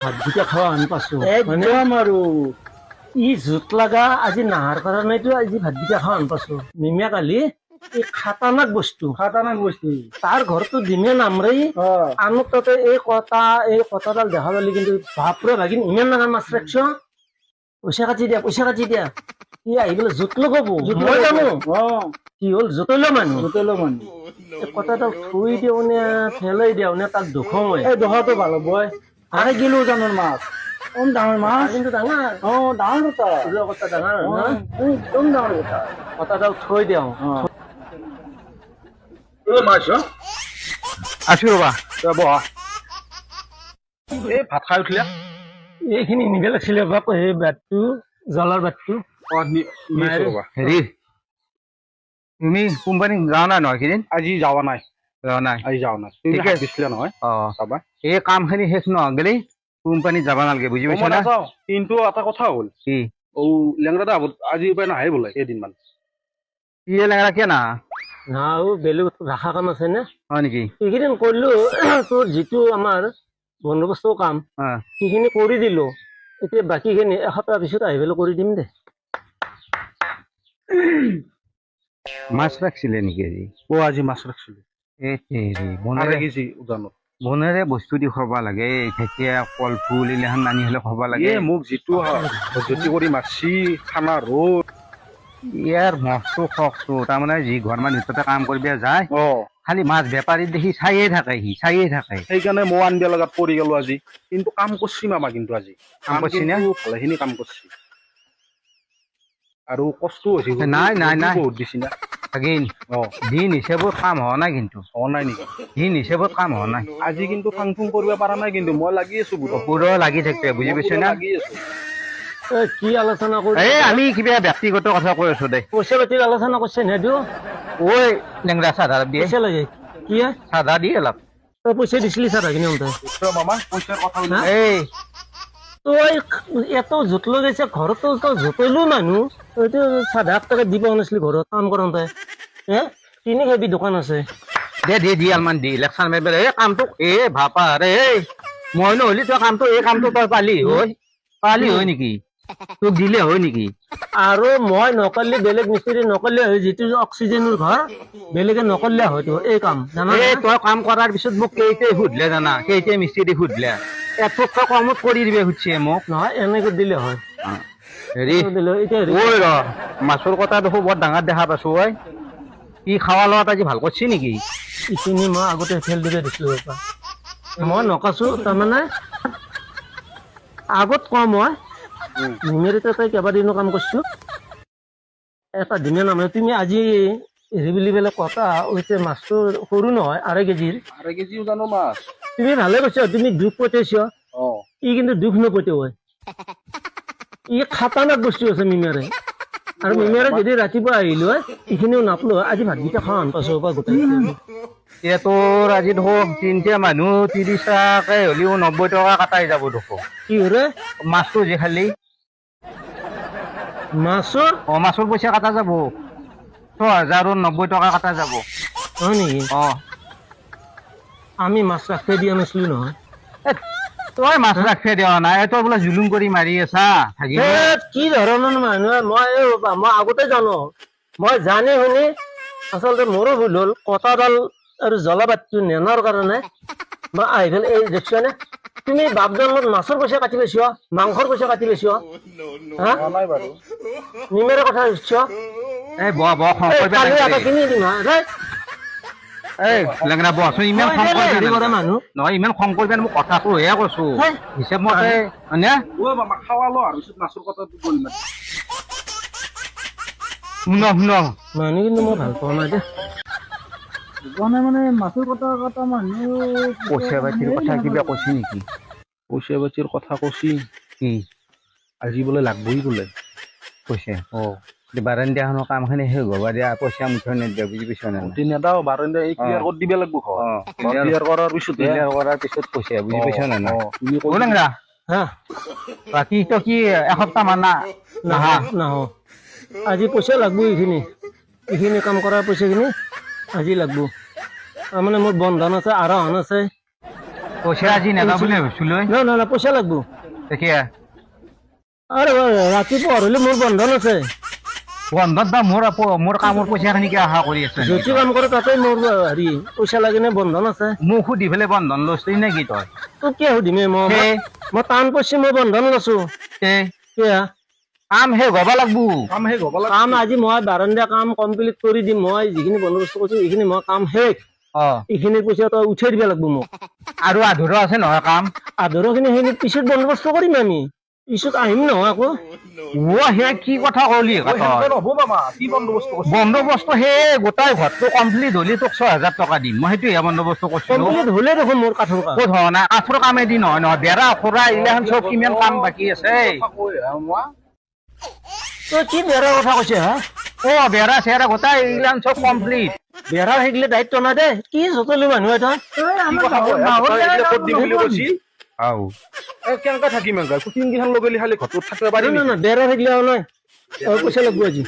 ভাতকেইটা খাওয়া আনি পাছো একদম আৰু ই জুত লগা আজি নাহাৰ কাৰণেতো আজি ভাতকেইটা খাওয়া আনি পাছো মিমিয়া কালি এই খাতাৰনাক বস্তু তাৰ ঘৰতো দিনে নামৰেই আনক তাতে এই কটাডাল দেখা পালি কিন্তু বাপৰে ভাগিন ইমান ডাঙৰ মাছ ৰাখছ পইচা কাটি দিয়া ই আহি পেলাই জুত লগাব মই জানো কি হ'ল জুতলো মানুহ কটাডাল থৈ দিওঁ নে ফেলাই দিওঁ নে তাক দুখো মই এই দহাটো ভাল হ'ব আধা কিলো ওজনৰ মাছ ডাঙৰ মাছ কিন্তু ডাঙৰ ডাঙৰ কথা তোৰ কথা ডাঙৰ একদম ডাঙৰ কথা কটাডাল থৈ দিওঁ আছো ৰবা বহা এই ভাত খাই উঠিলা এইখিনি নিব লাগিছিলে বাপ সেই বাটটো জ্বলাৰ বাটটো হেৰি তুমি কোম্পানী যোৱা নাই নহয় এইকেইদিন আজি যোৱা নাই তুমি দিছিলে নহয় চাবা এই কামখিনি শেষ নহ'লে কোম্পানীত যাব নালাগে বুজি পাইছা না কিন্তু এটা কথা হ'ল কি লেংৰা আজি উপায় নাহে বোলে কেইদিনমান কি লেংৰা কিয় না বেলেগ ৰাখা কাম আছে নে হয় নেকি এইকেইদিন কৰিলো তোৰ যিটো আমাৰ বন্দোবস্ত কাম সেইখিনি কৰি দিলো এতিয়া বাকীখিনি এসপ্তাহ পিছত আহি পেলাই কৰি দিম দে মাছ ৰাখিছিলে নেকি আজি আজি মাছ ৰাখিছিলো বনেৰে বস্তু দি খাব লাগে ঢেকীয়া কল ফুল এইগিলাখান আনি হলে খাব লাগে মোক যিটো জুতি কৰি মাছি খানা ৰ'দ ইয়াৰ মস্তো খকটো তাৰমানে যি ঘৰ মানুহ তাতে কাম কৰিব যায় খালি মাছ বেপাৰী দেখি চায়ে থাকে সেইকাৰণে মই আনিব লগাত পৰি গলো আজি কিন্তু কাম কৰছি মামা কিন্তু আজি কাম কৰছি না ভালেখিনি কাম কৰছি আৰু কষ্ট হৈছে নাই বহুত দিছি না দিন হিচাপত কাম হোৱা নাই কিন্তু হোৱা নাই নেকি দিন হিচাপত কাম হোৱা নাই আজি কিন্তু ফাং ফুং কৰিব পৰা নাই কিন্তু মই লাগি আছো পুৰা লাগি থাকবে বুজি পাইছ না লাগি আছো কি আলোচনা কৰি আমি কিবা ব্যক্তিগত কথা কৈ আছো দে পইচা পাতিৰ আলোচনা কৰিছে নেদিও ঐ লেংৰা চাধা দিয়ে পইচা লাগে কি চাধা দিয়ে অলপ তই পইচা দিছিলি চাধা কিনি মামা পইচাৰ কথা তই এত জোত লগাইছে ঘৰতো তই জোতলো মানুহ তইতো চাধা টকা দিব নাছিলি ঘৰত কাম কৰোঁতে তিনি খেবি দোকান আছে দি অলপমান দি ইলেকশ্যন মাৰিব এই কামটো ভাপা ৰে মই নহ'লে তই কামটো তই পালি হয় নেকি তোক দিলে হয় নেকি আৰু মই নকৰিলে বেলেগ মিস্ত্ৰী নকৰিলে হয় যিটো অক্সিজেনৰ ঘৰ বেলেগে নকৰিলে হয়তো এই কাম জানা তই কাম কৰাৰ পিছত মোক কেইটাই সুধিলে জানা কেইটাই মিস্ত্ৰী সুধিলে এটক কমত কৰি দিবে সুধিছে মোক নহয় এনেকৈ দিলে হয় হেৰি মাছৰ কথা দেখো বৰ ডাঙৰ দেখা পাইছো ই খাৱা লোৱাত আজি ভাল কৰিছে নেকি এইখিনি মই আগতে ফেল দিব দিছিলো মই নকাছো তাৰমানে আগত কওঁ মই নিমেৰিতে তই কেইবাদিনো কাম কৰিছো এটা দিনে নামে তুমি আজি হেৰি বুলি পেলাই কথা হৈছে মাছটো সৰু নহয় 2.5 কেজিৰ 2.5 কেজিও জানো মাছ তুমি ভালে কৈছা তুমি দুখ পঠাইছ ই কিন্তু দুখ নপঠাই ই খাতাৰনাক বস্তু আছে মিমিয়াৰে আৰু মিমিয়াৰে যদি ৰাতিপুৱা আহিলো এইখিনিও নাপলো আজি ভাতকেইটা খাওঁ আন পাছৰ পৰা গোটেই তোৰ আজি দেখো 3টা মানুহ 30 টকাকে হ'লেও 90 টকা কাটাই যাব দেখো কি হৰে মাছটো যে খালি মাছৰ পইচা কাটা যাব 6090 টকা কাটা যাব হয় নেকি আমি মাছ ৰাখে দিয়া নাছিলো নহয় তই মাছ ৰাখে দিয়া নাই তই বোলে জুলুম কৰি মাৰি আছা কি ধৰণৰ মানুহ মই আগতে জানো মই জানি শুনি আচলতে মোৰো ভুল হ'ল কটাডাল আৰু জ্বলাবাতটো নেনাৰ কাৰণে মই আহি পেলাই এই দেখছো নে তুমি বাপজনত মাছৰ পইচা কাটি পাইছ মাংসৰ পইচা কাটি পাইছ নিমেৰে কথা দিছ কিনি দিম লেংৰা বচোন ইমান মানুহ নহয় ইমান খং কৰিব মোক কথাটো হে কৈছো হিচাপ মতে মানুহ কিন্তু মই ভাল পোৱা নাই দে মানে মাছৰ কথা মানুহ পইচা পাতিৰ কথা কিবা কৈছে নেকি পইচা পাতিৰ কথা কৈছি কি আজি বোলে লাগবই বোলে পইচা বাৰান্দাখনৰ কামখিনি শেষ হ'ব দিয়া পইচা মুঠে নিদিয়া বুজি পাইছ নে নেদাও বাৰান্দা এই ক্লিয়াৰ কৰি দিব লাগিব ক্লিয়াৰ কৰাৰ পিছত পইচা বুজি পাইছ নে লেংৰা বাকী তো কি এসপ্তাহ মান নাহ আজি পইচা লাগব এইখিনি কাম কৰাৰ পইচাখিনি আজি লাগব তাৰমানে মোৰ বন্ধন আছে আৰোহণ আছে পইচা আজি নেদা বুলি ভাবিছিলো না পইচা লাগব এতিয়া আরে ৰাতিপুৱা হলে মোৰ বন্ধন আছে বন্ধত বা মোৰ কামৰ পইচাখিনি কি আশা কৰি আছে যতি কাম কৰে তাতে মোৰ হেৰি পইচা লাগে নে বন্ধন আছে মোক সুধি পেলাই বন্ধন লৈছিলি নেকি তই তোক কিয় সুধিমে মই টান পইচা মই বন্ধন লৈছো কিয়া কাম শেষ হব লাগবো কাম আজি মই বাৰান্দা কাম কমপ্লিট কৰি দিম মই যিখিনি বন্দোবস্ত কৰিছো এইখিনি মই কাম শেষ এইখিনি পইচা তই উঠাই দিব লাগব মোক আৰু আধৰুৱা আছে নহয় কাম আধৰুৱাখিনি সেইখিনি পিছত বন্দোবস্ত কৰিম আমি পিছত আহিম নহয় আকৌ হে কি কথা কলি বন্দোবস্ত সেই গোটাই ঘৰটো কমপ্লিট হলি তোক 6,000 টকা দিম মই সেইটোহে বন্দোবস্ত কৰিছিলো কমপ্লিট হলে দেখোন মোৰ কাঠৰ কাম ক'ত হোৱা নাই কাঠৰ কামেদি নহয় বেৰা খোৰা এইগিলাখান চব কিমান কাম বাকী আছে তই কি বেৰাৰ কথা কৈছে হা বেৰা চেৰা গোটাই এইগিলাখান চব কমপ্লিট বেৰা থাকিলে দায়িত্ব নাই দে কি জতলি মানুহ এটা কেনেকে থাকিম কুটিং কেইখন লগালি খালি ঘৰটোত থাকিব পাৰিম বেৰা থাকিলে নাই পইচা লাগব আজি